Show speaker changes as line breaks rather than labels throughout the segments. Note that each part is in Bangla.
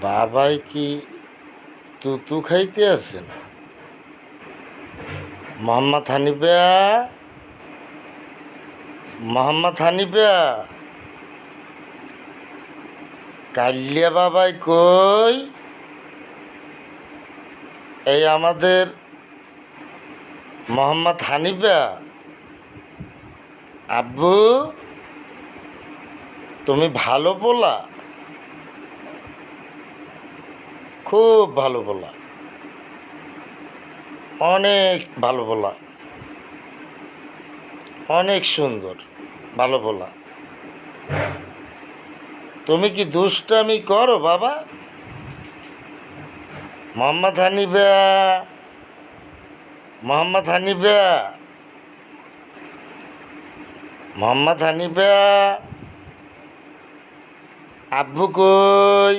বাবাই কি তুতু খাইতে আছেন? মোহাম্মদ হানিফা, মোহাম্মদ হানিফা, কাল্লিয়া বাবাই কই? এই আমাদের মোহাম্মদ হানিফা, আব্বু তুমি ভালো বলা, খুব ভালো বলা, অনেক ভালো বলা, অনেক সুন্দর ভালো বলা। তুমি কি দুষ্টামি করো বাবা? মোহাম্মদ হানিফা, মোহাম্মদ হানিফা, মোহাম্মদ হানিফা, আব্বু কই?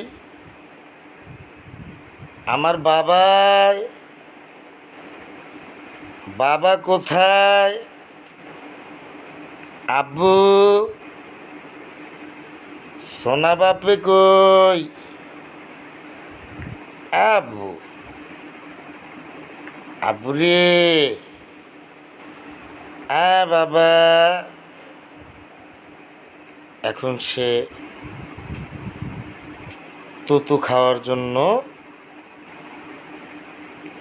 আমার বাবাই, বাবা কোথায়? আব্বু, সোনা বাপে কই? আব্বু, আব্বু রে, বাবা। এখন সে তুতু খাওয়ার জন্য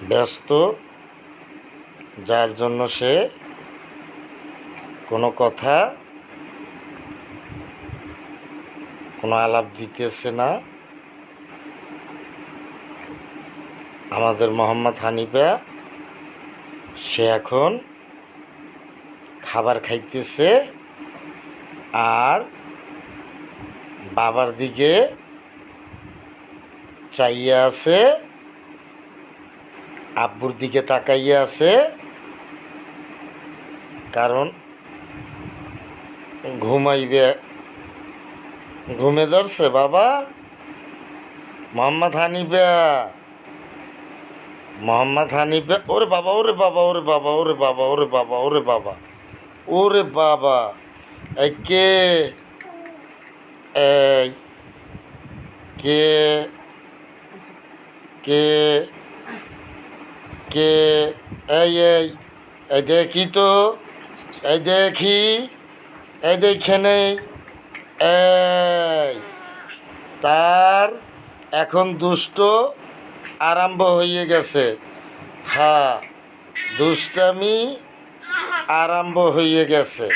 ব্যস্ত, যার জন্য সে কোনো কথা, কোনো আলাপ দিতেছে না। আমাদের মোহাম্মদ হানিফা সে এখন খাবার খাইতেছে আর বাবার দিকে চাইয়া আছে, আব্বুর দিকে তাকাইয়া আছে, কারণ ঘুমাইবে, ঘুমে ধরছে বাবা। মোহাম্মদ হানিফা, মোহাম্মদ হানিফা, ওরে বাবা, ওরে বাবা, ওরে বাবা, ওরে বাবা, ওরে বাবা, ওরে বাবা, ওরে বাবা। এই কে? এই কে? কে? কে? এই এই এই দেখি তো, এই দেখি, এই দেখেনে, এই তার এখন দুষ্ট আরম্ভ হয়ে গেছে। হ্যাঁ, দুষ্টামি আরম্ভ হয়ে গেছে।